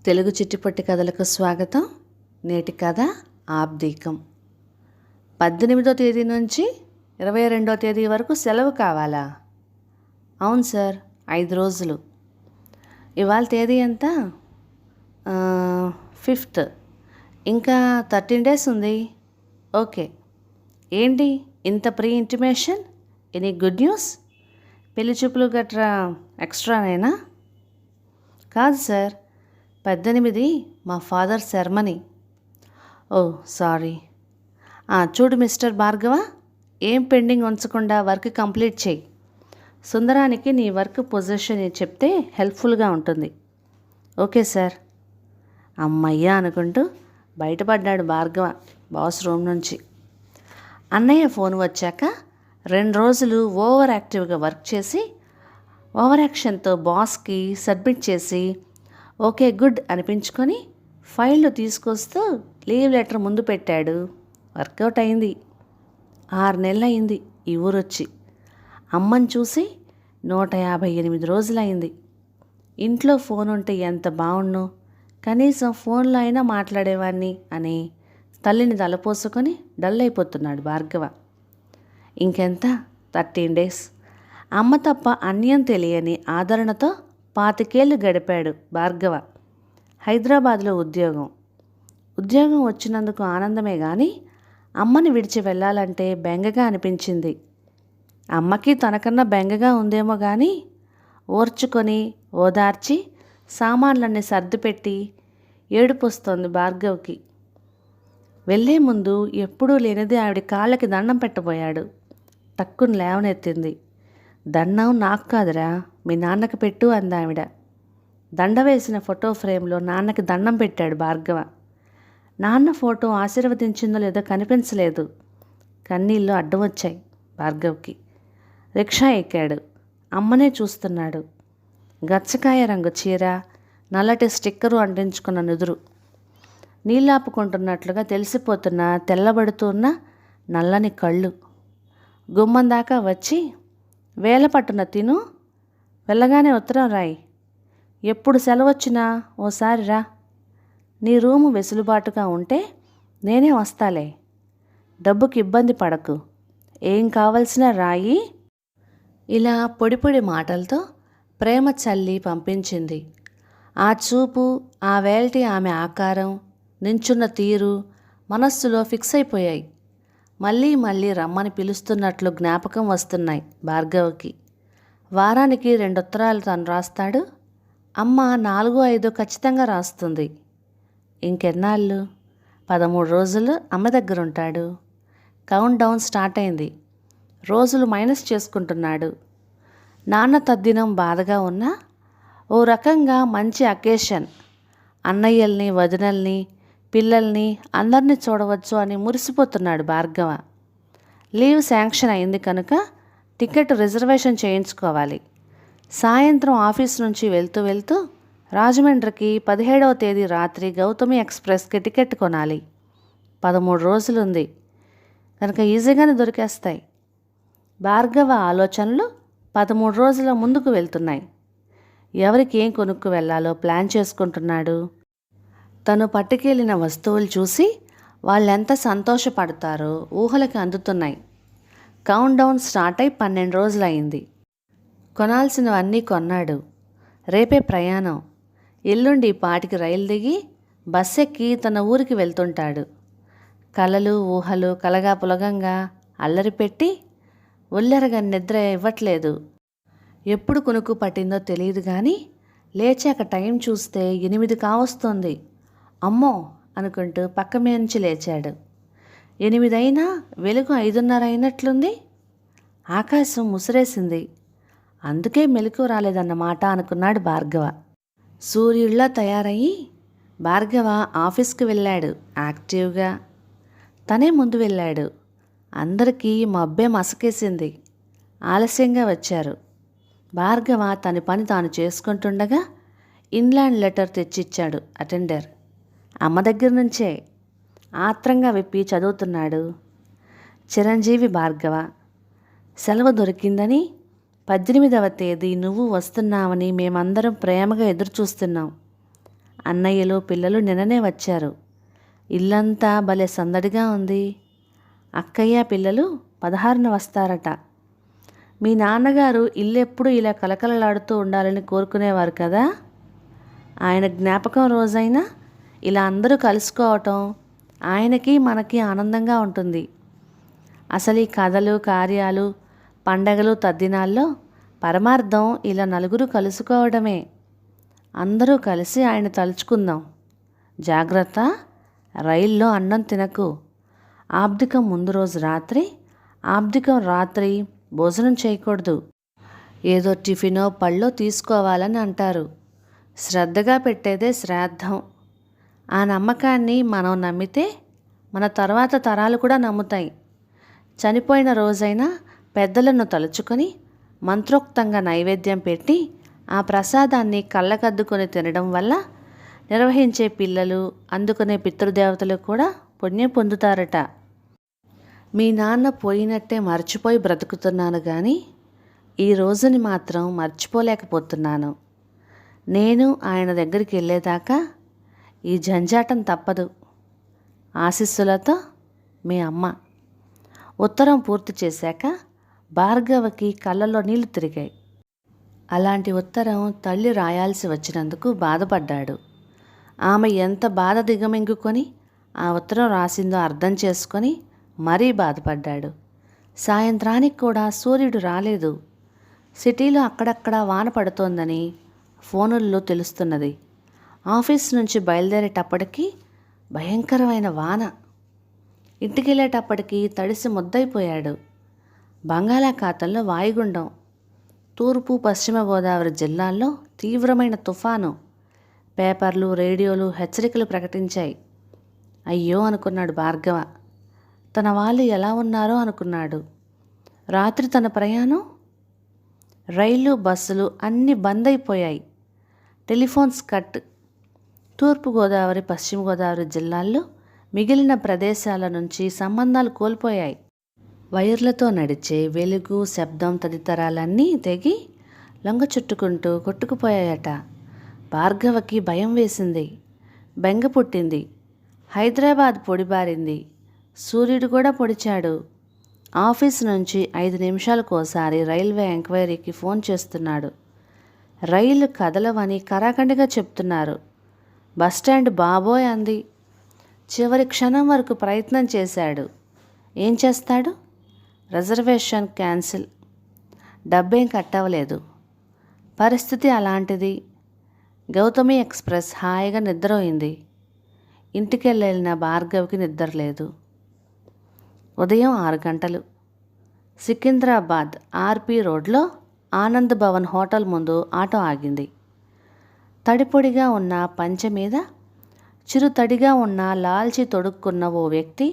తెలుగు చిట్టిపొట్టి కథలకు స్వాగతం. నేటి కథ ఆబ్దీకం. 18వ తేదీ నుంచి 22వ తేదీ వరకు సెలవు కావాలా? అవును సార్, 5 రోజులు. ఇవాళ తేదీ ఎంత? 5th. ఇంకా 13 డేస్ ఉంది. ఓకే. ఏంటి ఇంత pre intimation? Any good news? పెళ్లి చూపులు గట్రా ఎక్స్ట్రానేనా? కాదు సార్, 18 మా ఫాదర్ సెర్మనీ. ఓ సారీ. చూడు మిస్టర్ భార్గవ, ఏం పెండింగ్ ఉంచకుండా వర్క్ కంప్లీట్ చేయి. సుందరానికి నీ వర్క్ పొజిషన్ చెప్తే హెల్ప్ఫుల్గా ఉంటుంది. Okay sir. అమ్మయ్య అనుకుంటూ బయటపడ్డాడు భార్గవ బాస్ రూమ్ నుంచి. అన్నయ్య ఫోన్ వచ్చాక 2 రోజులు ఓవర్ యాక్టివ్గా వర్క్ చేసి ఓవర్ యాక్షన్తో బాస్కి సబ్మిట్ చేసి ఓకే గుడ్ అనిపించుకొని ఫైళ్ళు తీసుకొస్తూ లీవ్ లెటర్ ముందు పెట్టాడు. వర్కౌట్ అయింది. 6 నెలలు అయింది ఈ ఊరొచ్చి. అమ్మని చూసి 158 రోజులైంది. ఇంట్లో ఫోన్ ఉంటే ఎంత బాగుండు, కనీసం ఫోన్లో అయినా మాట్లాడేవాడిని అని తల్లిని తలపోసుకొని డల్ అయిపోతున్నాడు భార్గవ. ఇంకెంత 13 డేస్. అమ్మ తప్ప అన్యం తెలియని ఆదరణతో 25 ఏళ్ళు గడిపాడు భార్గవ. హైదరాబాద్లో ఉద్యోగం వచ్చినందుకు ఆనందమే కానీ అమ్మని విడిచి వెళ్ళాలంటే బెంగగా అనిపించింది. అమ్మకి తనకన్నా బెంగగా ఉందేమో కానీ ఓర్చుకొని ఓదార్చి సామాన్లన్నీ సర్దిపెట్టి ఏడుపొస్తోంది భార్గవ్కి. వెళ్ళే ముందు ఎప్పుడూ లేనిది ఆవిడ కాళ్ళకి దండం పెట్టబోయాడు. టక్కుని లేవనెత్తింది. దండం నాకు కాదురా, మీ నాన్నకి పెట్టు అందావిడ. దండ వేసిన ఫోటో ఫ్రేమ్లో నాన్నకి దండం పెట్టాడు భార్గవ. నాన్న ఫోటో ఆశీర్వదించిందో లేదో కనిపించలేదు. కన్నీళ్ళు అడ్డం వచ్చాయి భార్గవ్కి. రిక్షా ఎక్కాడు. అమ్మనే చూస్తున్నాడు. గచ్చకాయ రంగు చీర, నల్లటి స్టిక్కరు అంటించుకున్న నుదురు, నీళ్ళాపుకుంటున్నట్లుగా తెలిసిపోతున్న తెల్లబడుతున్న నల్లని కళ్ళు. గుమ్మం దాకా వచ్చి వేలపట్టున తిను, వెళ్ళగానే ఉత్తరం రాయి, ఎప్పుడు సెలవొచ్చినా ఓసారి రా, నీ రూము వెసులుబాటుగా ఉంటే నేనే వస్తాలే, డబ్బుకి ఇబ్బంది పడకు, ఏం కావలసినా రాయి. ఇలా పొడి పొడి మాటలతో ప్రేమ చల్లి పంపించింది. ఆ చూపు, ఆ వేల్టి ఆమె ఆకారం, నించున్న తీరు మనస్సులో ఫిక్స్ అయిపోయాయి. మళ్ళీ మళ్ళీ రమ్మని పిలుస్తున్నట్లు జ్ఞాపకం వస్తున్నాయి భార్గవ్కి. వారానికి 2 ఉత్తరాలు తను రాస్తాడు. అమ్మ 4-5 ఖచ్చితంగా రాస్తుంది. ఇంకెన్నాళ్ళు? 13 రోజులు అమ్మ దగ్గర ఉంటాడు. కౌంట్ డౌన్ స్టార్ట్ అయింది. రోజులు మైనస్ చేసుకుంటున్నాడు. నాన్న తద్దినం బాధగా ఉన్నా ఓ రకంగా మంచి అకేషన్. అన్నయ్యల్ని, వదినల్ని, పిల్లల్ని అందరినీ చూడవచ్చు అని మురిసిపోతున్నాడు భార్గవ. లీవ్ శాంక్షన్ అయింది కనుక టికెట్ రిజర్వేషన్ చేయించుకోవాలి. సాయంత్రం ఆఫీస్ నుంచి వెళ్తూ రాజమండ్రికి 17వ తేదీ రాత్రి గౌతమి ఎక్స్ప్రెస్కి టికెట్ కొనాలి. 13 రోజులుంది కనుక ఈజీగానే దొరికేస్తాయి. భార్గవ ఆలోచనలు 13 రోజుల ముందుకు వెళ్తున్నాయి. ఎవరికి ఏం కొనుక్కు వెళ్ళాలో ప్లాన్ చేసుకుంటున్నాడు. తను పట్టుకెళ్ళిన వస్తువులు చూసి వాళ్ళెంత సంతోషపడతారో ఊహలకి అందుతున్నాయి. కౌంట్ డౌన్ స్టార్ట్ అయి 12 రోజులైంది. కొనాల్సినవన్నీ కొన్నాడు. రేపే ప్రయాణం. ఎల్లుండి పాటికి రైలు దిగి బస్ ఎక్కి తన ఊరికి వెళ్తుంటాడు. కలలు ఊహలు కలగాపులగంగా అల్లరి పెట్టి ఒల్లెరగా నిద్ర ఇవ్వట్లేదు. ఎప్పుడు కునుకు పట్టిందో తెలియదు కానీ లేచాక టైం చూస్తే 8 కావస్తోంది. అమ్మో అనుకుంటూ పక్క నుంచి లేచాడు. 8 అయినా వెలుగు 5:30 అయినట్లుంది. ఆకాశం ముసిరేసింది. అందుకే మెలకు రాలేదన్నమాట అనుకున్నాడు భార్గవ. సూర్యుడిలా తయారయ్యి భార్గవ ఆఫీస్కి వెళ్ళాడు యాక్టివ్గా. తనే ముందు వెళ్ళాడు. అందరికీ మబ్బే మసకేసింది. ఆలస్యంగా వచ్చారు. భార్గవ తన పని తాను చేసుకుంటుండగా ఇన్లాండ్ లెటర్ తెచ్చిచ్చాడు అటెండర్. అమ్మ దగ్గర నుంచే. ఆత్రంగా విప్పి చదువుతున్నాడు. చిరంజీవి భార్గవ, సెలవు దొరికిందని 18వ తేదీ నువ్వు వస్తున్నావని మేమందరం ప్రేమగా ఎదురుచూస్తున్నాం. అన్నయ్యలు పిల్లలు నిన్ననే వచ్చారు. ఇల్లంతా భలే సందడిగా ఉంది. అక్కయ్య పిల్లలు 16న వస్తారట. మీ నాన్నగారు ఇల్లెప్పుడు ఇలా కలకలలాడుతూ ఉండాలని కోరుకునేవారు కదా. ఆయన జ్ఞాపకం రోజైనా ఇలా అందరూ కలుసుకోవటం ఆయనకి మనకి ఆనందంగా ఉంటుంది. అసలు ఈ కథలు కార్యాలు పండగలు తద్దినాల్లో పరమార్థం ఇలా నలుగురు కలుసుకోవడమే. అందరూ కలిసి ఆయన తలుచుకుందాం. జాగ్రత్త, రైల్లో అన్నం తినకు. ఆబ్దికం ముందు రోజు రాత్రి, ఆబ్దికం రాత్రి భోజనం చేయకూడదు. ఏదో టిఫినో పళ్ళో తీసుకోవాలని అంటారు. శ్రద్ధగా పెట్టేదే శ్రాద్ధం. ఆ నమ్మకాన్ని మనం నమ్మితే మన తర్వాత తరాలు కూడా నమ్ముతాయి. చనిపోయిన రోజైనా పెద్దలను తలుచుకొని మంత్రోక్తంగా నైవేద్యం పెట్టి ఆ ప్రసాదాన్ని కళ్ళకద్దుకొని తినడం వల్ల నిర్వహించే పిల్లలు, అందుకునే పితృదేవతలు కూడా పుణ్యం పొందుతారట. మీ నాన్న పోయినట్టే మర్చిపోయి బ్రతుకుతున్నాను కానీ ఈ రోజుని మాత్రం మర్చిపోలేకపోతున్నాను. నేను ఆయన దగ్గరికి వెళ్ళేదాకా ఈ జంజాటం తప్పదు. ఆశీస్సులతో మీ అమ్మ. ఉత్తరం పూర్తి చేశాక భార్గవకి కళ్ళలో నీళ్లు తిరిగాయి. అలాంటి ఉత్తరం తల్లి రాయాల్సి వచ్చినందుకు బాధపడ్డాడు. ఆమె ఎంత బాధ దిగమింగుకొని ఆ ఉత్తరం రాసిందో అర్థం చేసుకొని మరీ బాధపడ్డాడు. సాయంత్రానికి కూడా సూర్యుడు రాలేదు. సిటీలో అక్కడక్కడ వాన పడుతోందని ఫోనుల్లో తెలుస్తున్నది. ఆఫీస్ నుంచి బయలుదేరేటప్పటికీ భయంకరమైన వాన. ఇంటికెళ్ళేటప్పటికీ తడిసి ముద్దయిపోయాడు. బంగాళాఖాతంలో వాయుగుండం. తూర్పు పశ్చిమ గోదావరి జిల్లాల్లో తీవ్రమైన తుఫాను. పేపర్లు రేడియోలు హెచ్చరికలు ప్రకటించాయి. అయ్యో అనుకున్నాడు భార్గవ. తన వాళ్ళు ఎలా ఉన్నారో అనుకున్నాడు. రాత్రి తన ప్రయాణం. రైళ్ళు బస్సులు అన్నీ బంద్ అయిపోయాయి. Telephones cut. తూర్పుగోదావరి పశ్చిమ గోదావరి జిల్లాల్లో మిగిలిన ప్రదేశాల నుంచి సంబంధాలు కోల్పోయాయి. వైర్లతో నడిచే వెలుగు శబ్దం తదితరాలన్నీ తెగి లొంగ చుట్టుకుంటూ కొట్టుకుపోయాయట. భార్గవకి భయం వేసింది. బెంగ పుట్టింది. హైదరాబాద్ పొడిబారింది. సూర్యుడు కూడా పొడిచాడు. ఆఫీస్ నుంచి 5 నిమిషాలకోసారి రైల్వే ఎంక్వైరీకి ఫోన్ చేస్తున్నాడు. రైలు కదలవని కరాఖండిగా చెప్తున్నారు. బస్టాండ్ బాబోయ్ అంది. చివరి క్షణం వరకు ప్రయత్నం చేశాడు. ఏం చేస్తాడు? Reservation cancel. డబ్బేం కట్టవలేదు. పరిస్థితి అలాంటిది. గౌతమి ఎక్స్ప్రెస్ హాయిగా నిద్రపోయింది. ఇంటికెళ్ళిన భార్గవ్కి నిద్ర లేదు. ఉదయం 6 గంటలు. సికింద్రాబాద్ ఆర్పి రోడ్లో ఆనంద్ భవన్ హోటల్ ముందు ఆటో ఆగింది. తడిపొడిగా ఉన్న పంచె మీద చిరు తడిగా ఉన్న లాల్చి తొడుక్కున్న ఓ వ్యక్తి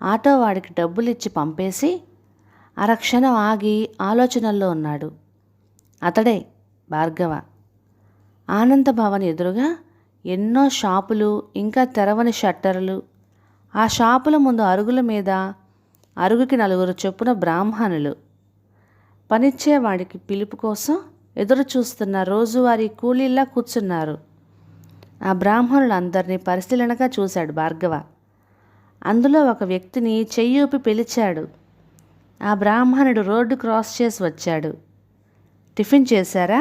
ఆటో వాడికి డబ్బులిచ్చి పంపేసి అరక్షణం ఆగి ఆలోచనల్లో ఉన్నాడు. అతడే భార్గవ. ఆనంద భవన్ ఎదురుగా ఎన్నో షాపులు, ఇంకా తెరవని షట్టర్లు. ఆ షాపుల ముందు అరుగుల మీద అరుగుకి 4 చొప్పున బ్రాహ్మణులు. పనిచ్చేవాడికి పిలుపు కోసం ఎదురు చూస్తున్న రోజువారీ కూలీల్లా కూర్చున్నారు. ఆ బ్రాహ్మణులందరినీ పరిశీలనగా చూశాడు భార్గవ. అందులో ఒక వ్యక్తిని చెయ్యూపి పిలిచాడు. ఆ బ్రాహ్మణుడు రోడ్డు క్రాస్ చేసి వచ్చాడు. టిఫిన్ చేశారా?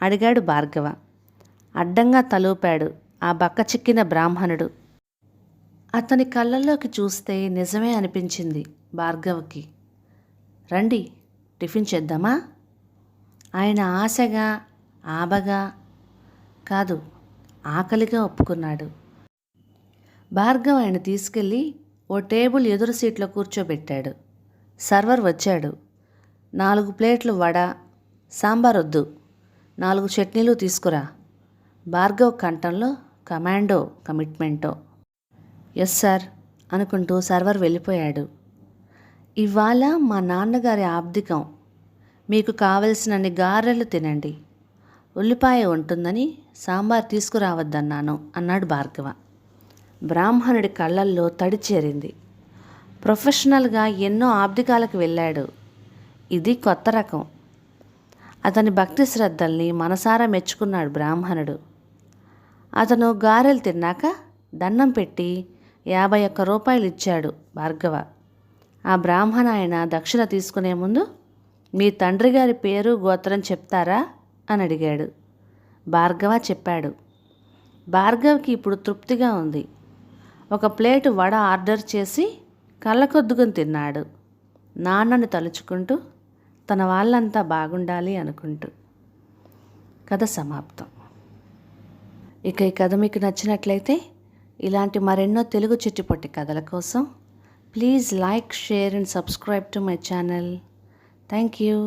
అడిగాడు భార్గవ. అడ్డంగా తలూపాడు ఆ బక్క చిక్కిన బ్రాహ్మణుడు. అతని కళ్ళల్లోకి చూస్తే నిజమే అనిపించింది భార్గవకి. రండి టిఫిన్ చేద్దామా? ఆయన ఆశగా ఆబగా కాదు, ఆకలిగా ఒప్పుకున్నాడు. భార్గవ్ ఆయన తీసుకెళ్ళి ఓ టేబుల్ ఎదురు సీట్లో కూర్చోబెట్టాడు. సర్వర్ వచ్చాడు. 4 ప్లేట్లు వడ, సాంబార్ వద్దు, 4 చట్నీలు తీసుకురా. భార్గవ్ కంఠంలో కమాండో కమిట్మెంటో. ఎస్ సార్ అనుకుంటూ సర్వర్ వెళ్ళిపోయాడు. ఇవాళ మా నాన్నగారి ఆబ్దికం. మీకు కావలసినన్ని గారెలు తినండి. ఉల్లిపాయ ఉంటుందని సాంబార్ తీసుకురావద్దన్నాను అన్నాడు భార్గవ. బ్రాహ్మణుడి కళ్ళల్లో తడి చేరింది. ప్రొఫెషనల్గా ఎన్నో ఆబ్దికాలకు వెళ్ళాడు. ఇది కొత్త రకం. అతని భక్తి శ్రద్ధల్ని మనసారా మెచ్చుకున్నాడు బ్రాహ్మణుడు. అతను గారెలు తిన్నాక దండం పెట్టి 51 రూపాయలు ఇచ్చాడు భార్గవ. ఆ బ్రాహ్మణ ఆయన దక్షిణ తీసుకునే ముందు మీ తండ్రి గారి పేరు గోత్రం చెప్తారా అని అడిగాడు. భార్గవ చెప్పాడు. భార్గవ్కి ఇప్పుడు తృప్తిగా ఉంది. ఒక ప్లేటు వడ ఆర్డర్ చేసి కళ్ళకొద్దుకుని తిన్నాడు, నాన్నని తలుచుకుంటూ, తన వాళ్ళంతా బాగుండాలి అనుకుంటూ. కథ సమాప్తం. ఇక ఈ కథ మీకు నచ్చినట్లయితే ఇలాంటి మరెన్నో తెలుగు చిట్టిపొట్టి కథల కోసం please like, share and subscribe to my channel. Thank you.